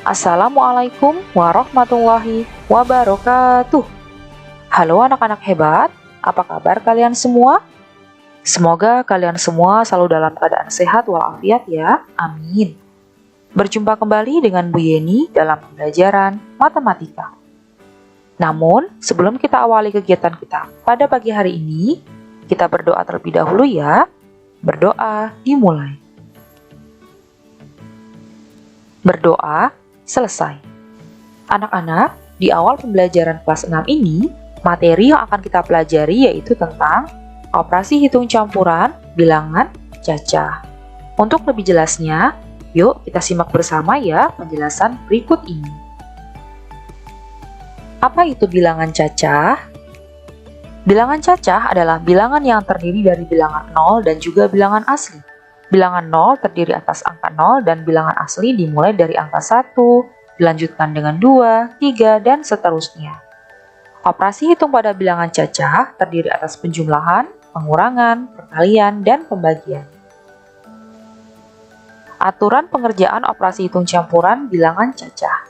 Assalamualaikum warahmatullahi wabarakatuh. Halo anak-anak hebat, apa kabar kalian semua? Semoga kalian semua selalu dalam keadaan sehat walafiat ya, amin. Berjumpa kembali dengan Bu Yeni dalam pembelajaran matematika. Namun, sebelum kita awali kegiatan kita pada pagi hari ini, kita berdoa terlebih dahulu ya. Berdoa dimulai. Berdoa selesai. Anak-anak, di awal pembelajaran kelas 6 ini, materi yang akan kita pelajari yaitu tentang operasi hitung campuran bilangan cacah. Untuk lebih jelasnya, yuk kita simak bersama ya penjelasan berikut ini. Apa itu bilangan cacah? Bilangan cacah adalah bilangan yang terdiri dari bilangan 0 dan juga bilangan asli. Bilangan 0 terdiri atas angka 0 dan bilangan asli dimulai dari angka 1, dilanjutkan dengan 2, 3, dan seterusnya. Operasi hitung pada bilangan cacah terdiri atas penjumlahan, pengurangan, perkalian, dan pembagian. Aturan pengerjaan operasi hitung campuran bilangan cacah.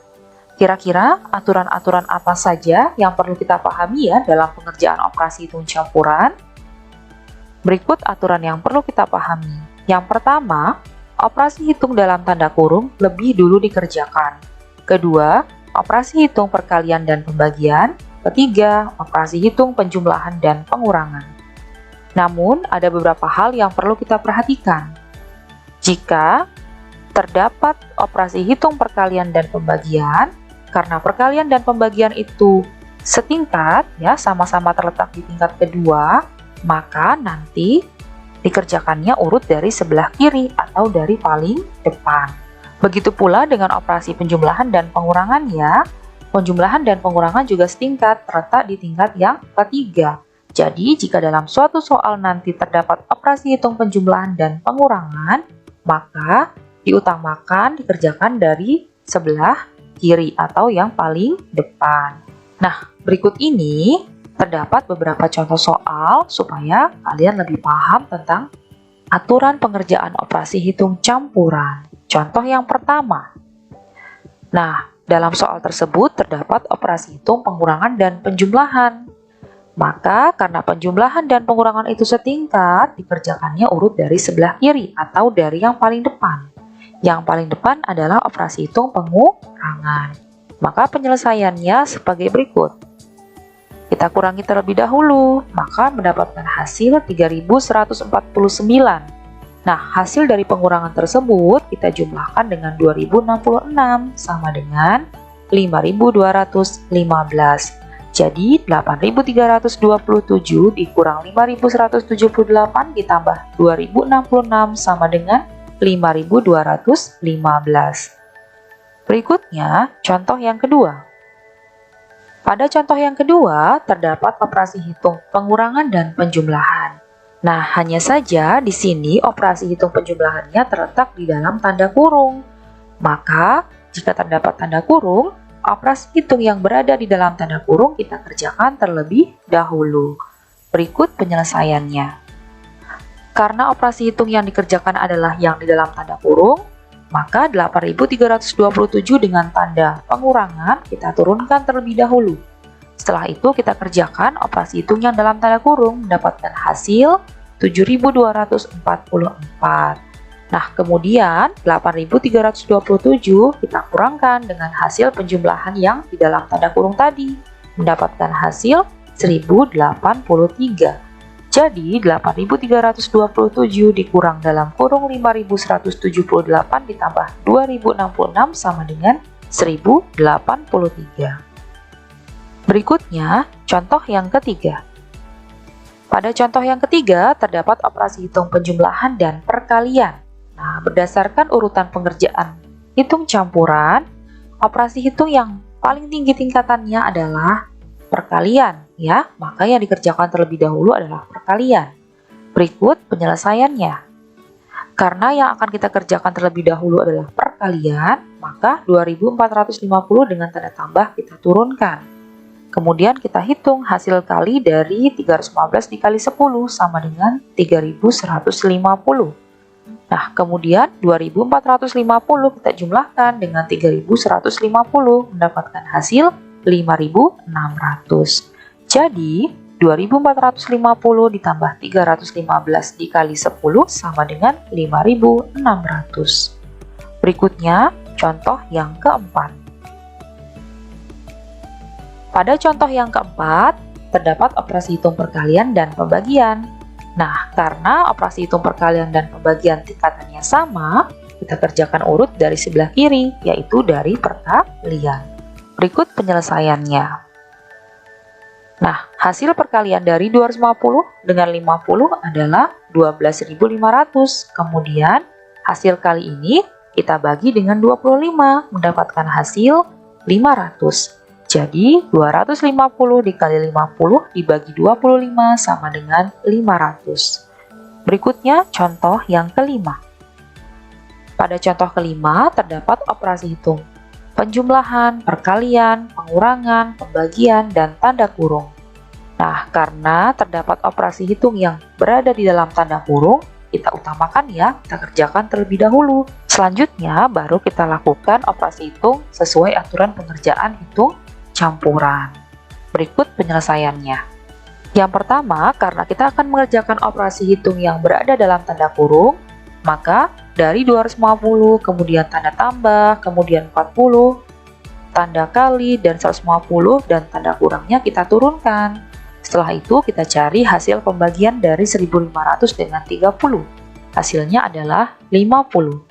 Kira-kira aturan-aturan apa saja yang perlu kita pahami ya dalam pengerjaan operasi hitung campuran? Berikut aturan yang perlu kita pahami. Yang pertama, operasi hitung dalam tanda kurung lebih dulu dikerjakan. Kedua, operasi hitung perkalian dan pembagian. Ketiga, operasi hitung penjumlahan dan pengurangan. Namun, ada beberapa hal yang perlu kita perhatikan. Jika terdapat operasi hitung perkalian dan pembagian, karena perkalian dan pembagian itu setingkat, ya sama-sama terletak di tingkat kedua, maka nanti dikerjakannya urut dari sebelah kiri atau dari paling depan. Begitu pula dengan operasi penjumlahan dan pengurangan ya. Penjumlahan dan pengurangan juga setingkat, terletak di tingkat yang ketiga. Jadi, jika dalam suatu soal nanti terdapat operasi hitung penjumlahan dan pengurangan, maka diutamakan dikerjakan dari sebelah kiri atau yang paling depan. Nah, berikut ini terdapat beberapa contoh soal supaya kalian lebih paham tentang aturan pengerjaan operasi hitung campuran. Contoh yang pertama. Nah, dalam soal tersebut terdapat operasi hitung pengurangan dan penjumlahan. Maka karena penjumlahan dan pengurangan itu setingkat, dikerjakannya urut dari sebelah kiri atau dari yang paling depan. Yang paling depan adalah operasi hitung pengurangan. Maka penyelesaiannya sebagai berikut. Kita kurangi terlebih dahulu, maka mendapatkan hasil 3149. Nah, hasil dari pengurangan tersebut kita jumlahkan dengan 2066 sama dengan 5215. Jadi 8327 dikurang 5178 ditambah 2066 sama dengan 5215. Berikutnya, contoh yang kedua. Pada contoh yang kedua, terdapat operasi hitung pengurangan dan penjumlahan. Nah, hanya saja di sini operasi hitung penjumlahannya terletak di dalam tanda kurung. Maka, jika terdapat tanda kurung, operasi hitung yang berada di dalam tanda kurung kita kerjakan terlebih dahulu. Berikut penyelesaiannya. Karena operasi hitung yang dikerjakan adalah yang di dalam tanda kurung, maka 8327 dengan tanda pengurangan kita turunkan terlebih dahulu. Setelah itu kita kerjakan operasi hitung yang dalam tanda kurung mendapatkan hasil 7244. Nah, kemudian 8327 kita kurangkan dengan hasil penjumlahan yang di dalam tanda kurung tadi, mendapatkan hasil 1083. Jadi, 8327 dikurang dalam kurung 5178 ditambah 2066 sama dengan 1083. Berikutnya, contoh yang ketiga. Pada contoh yang ketiga, terdapat operasi hitung penjumlahan dan perkalian. Nah, berdasarkan urutan pengerjaan hitung campuran, operasi hitung yang paling tinggi tingkatannya adalah perkalian, ya, maka yang dikerjakan terlebih dahulu adalah perkalian. Berikut penyelesaiannya. Karena yang akan kita kerjakan terlebih dahulu adalah perkalian, maka 2450 dengan tanda tambah kita turunkan. Kemudian kita hitung hasil kali dari 315 dikali 10 sama dengan 3150. Nah, kemudian 2450 kita jumlahkan dengan 3150 mendapatkan hasil 5600. Jadi, 2450 ditambah 315 dikali 10 sama dengan 5600. Berikutnya, contoh yang keempat. Pada contoh yang keempat, terdapat operasi hitung perkalian dan pembagian. Nah, karena operasi hitung perkalian dan pembagian tingkatannya sama, kita kerjakan urut dari sebelah kiri, yaitu dari perkalian. Berikut penyelesaiannya. Nah, hasil perkalian dari 250 dengan 50 adalah 12.500. Kemudian, hasil kali ini kita bagi dengan 25, mendapatkan hasil 500. Jadi, 250 dikali 50 dibagi 25 sama dengan 500. Berikutnya, contoh yang kelima. Pada contoh kelima, terdapat operasi hitung penjumlahan, perkalian, pengurangan, pembagian, dan tanda kurung. Nah, karena terdapat operasi hitung yang berada di dalam tanda kurung, kita utamakan ya, kita kerjakan terlebih dahulu. Selanjutnya, baru kita lakukan operasi hitung sesuai aturan pengerjaan hitung campuran. Berikut penyelesaiannya. Yang pertama, karena kita akan mengerjakan operasi hitung yang berada dalam tanda kurung, maka dari 250, kemudian tanda tambah, kemudian 40, tanda kali, dan 150, dan tanda kurangnya kita turunkan. Setelah itu, kita cari hasil pembagian dari 1500 dengan 30. Hasilnya adalah 50.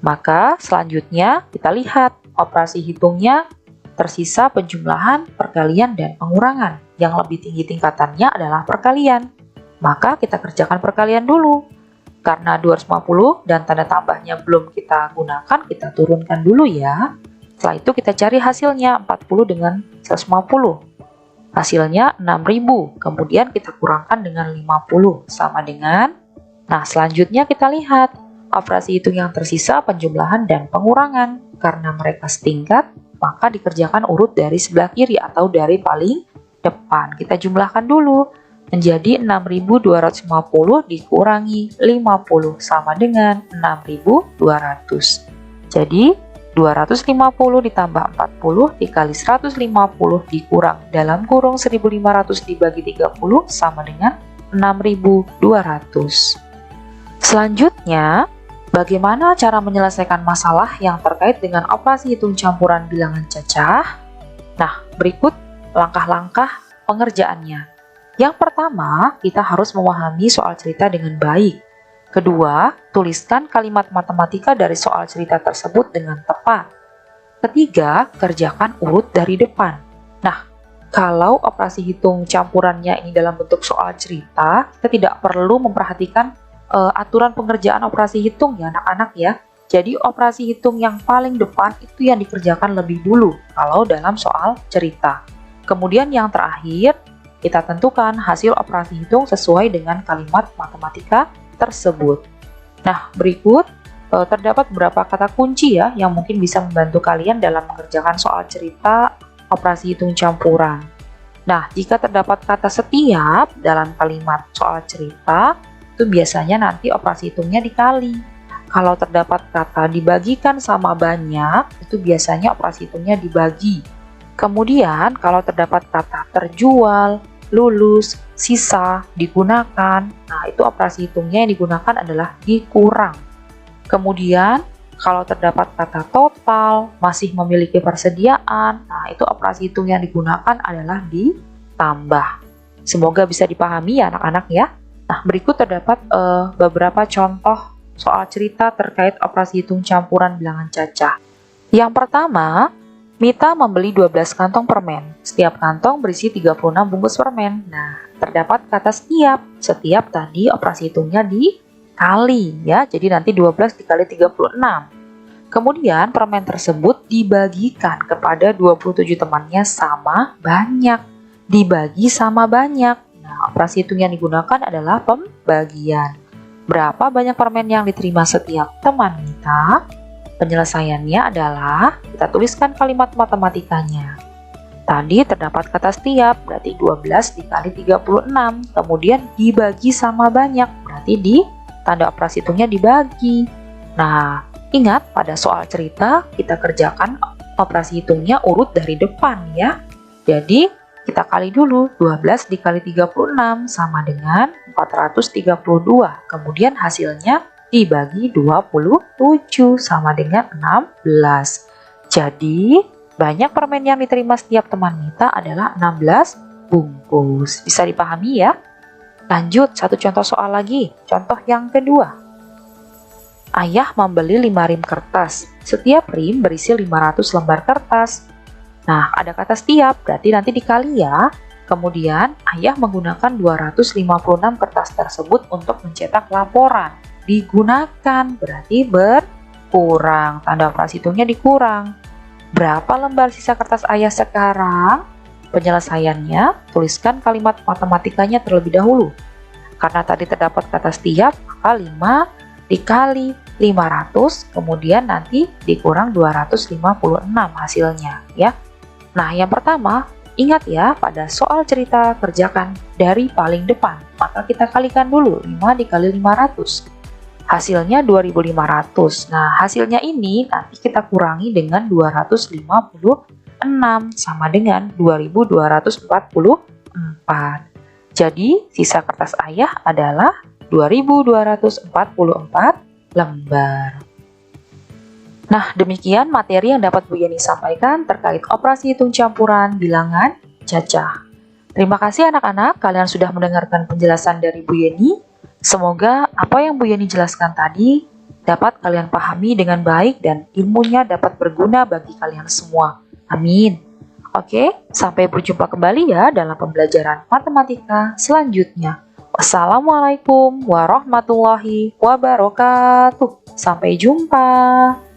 Maka, selanjutnya kita lihat operasi hitungnya tersisa penjumlahan, perkalian, dan pengurangan. Yang lebih tinggi tingkatannya adalah perkalian. Maka kita kerjakan perkalian dulu. Karena 250 dan tanda tambahnya belum kita gunakan, kita turunkan dulu ya. Setelah itu kita cari hasilnya 40 dengan 150. Hasilnya 6000. Kemudian kita kurangkan dengan 50 sama dengan. Nah, selanjutnya kita lihat operasi hitung yang tersisa penjumlahan dan pengurangan. Karena mereka setingkat, maka dikerjakan urut dari sebelah kiri atau dari paling depan. Kita jumlahkan dulu. Menjadi 6250 dikurangi 50 sama dengan 6200. Jadi 250 ditambah 40 dikali 150 dikurang dalam kurung 1500 dibagi 30 sama dengan 6200. Selanjutnya, bagaimana cara menyelesaikan masalah yang terkait dengan operasi hitung campuran bilangan cacah? Nah, berikut langkah-langkah pengerjaannya. Yang pertama, kita harus memahami soal cerita dengan baik. Kedua, tuliskan kalimat matematika dari soal cerita tersebut dengan tepat. Ketiga, kerjakan urut dari depan. Nah, kalau operasi hitung campurannya ini dalam bentuk soal cerita, kita tidak perlu memperhatikan aturan pengerjaan operasi hitung ya anak-anak ya. Jadi operasi hitung yang paling depan itu yang dikerjakan lebih dulu kalau dalam soal cerita. Kemudian yang terakhir, kita tentukan hasil operasi hitung sesuai dengan kalimat matematika tersebut. Nah, berikut terdapat beberapa kata kunci ya yang mungkin bisa membantu kalian dalam mengerjakan soal cerita operasi hitung campuran. Nah, jika terdapat kata setiap dalam kalimat soal cerita, itu biasanya nanti operasi hitungnya dikali. Kalau terdapat kata dibagikan sama banyak, itu biasanya operasi hitungnya dibagi. Kemudian, kalau terdapat kata terjual, lulus, sisa, digunakan, nah itu operasi hitungnya yang digunakan adalah dikurang. Kemudian, kalau terdapat kata total, masih memiliki persediaan, nah itu operasi hitung yang digunakan adalah ditambah. Semoga bisa dipahami ya anak-anak ya. Nah, berikut terdapat beberapa contoh soal cerita terkait operasi hitung campuran bilangan cacah. Yang pertama, Mita membeli 12 kantong permen. Setiap kantong berisi 36 bungkus permen. Nah, terdapat kata setiap. Setiap tadi operasi hitungnya dikali ya. Jadi nanti 12 dikali 36. Kemudian permen tersebut dibagikan kepada 27 temannya sama banyak. Dibagi sama banyak. Nah, operasi hitung yang digunakan adalah pembagian. Berapa banyak permen yang diterima setiap teman Mita? Penyelesaiannya adalah kita tuliskan kalimat matematikanya. Tadi terdapat kata setiap, berarti 12 dikali 36. Kemudian dibagi sama banyak, berarti tanda operasi hitungnya dibagi. Nah, ingat pada soal cerita kita kerjakan operasi hitungnya urut dari depan ya. Jadi, kita kali dulu 12 dikali 36 sama dengan 432. Kemudian hasilnya dibagi 27 sama dengan 16. Jadi, banyak permen yang diterima setiap teman Mita adalah 16 bungkus. Bisa dipahami ya? Lanjut, satu contoh soal lagi. Contoh yang kedua. Ayah membeli 5 rim kertas. Setiap rim berisi 500 lembar kertas. Nah, ada kata setiap, berarti nanti dikali ya. Kemudian, ayah menggunakan 256 kertas tersebut untuk mencetak laporan. Digunakan, berarti berkurang. Tanda operasi hitungnya dikurang. Berapa lembar sisa kertas ayah sekarang? Penyelesaiannya, tuliskan kalimat matematikanya terlebih dahulu. Karena tadi terdapat kata setiap, maka 5 dikali 500, kemudian nanti dikurang 256 hasilnya ya. Nah, yang pertama, ingat ya, pada soal cerita kerjakan dari paling depan. Maka kita kalikan dulu 5 dikali 500. Hasilnya 2500. Nah, hasilnya ini nanti kita kurangi dengan 256 sama dengan 2244. Jadi, sisa kertas ayah adalah 2244 lembar. Nah, demikian materi yang dapat Bu Yeni sampaikan terkait operasi hitung campuran bilangan cacah. Terima kasih anak-anak, kalian sudah mendengarkan penjelasan dari Bu Yeni. Semoga apa yang Bu Yeni jelaskan tadi dapat kalian pahami dengan baik dan ilmunya dapat berguna bagi kalian semua. Amin. Oke, sampai berjumpa kembali ya dalam pembelajaran matematika selanjutnya. Wassalamualaikum warahmatullahi wabarakatuh. Sampai jumpa.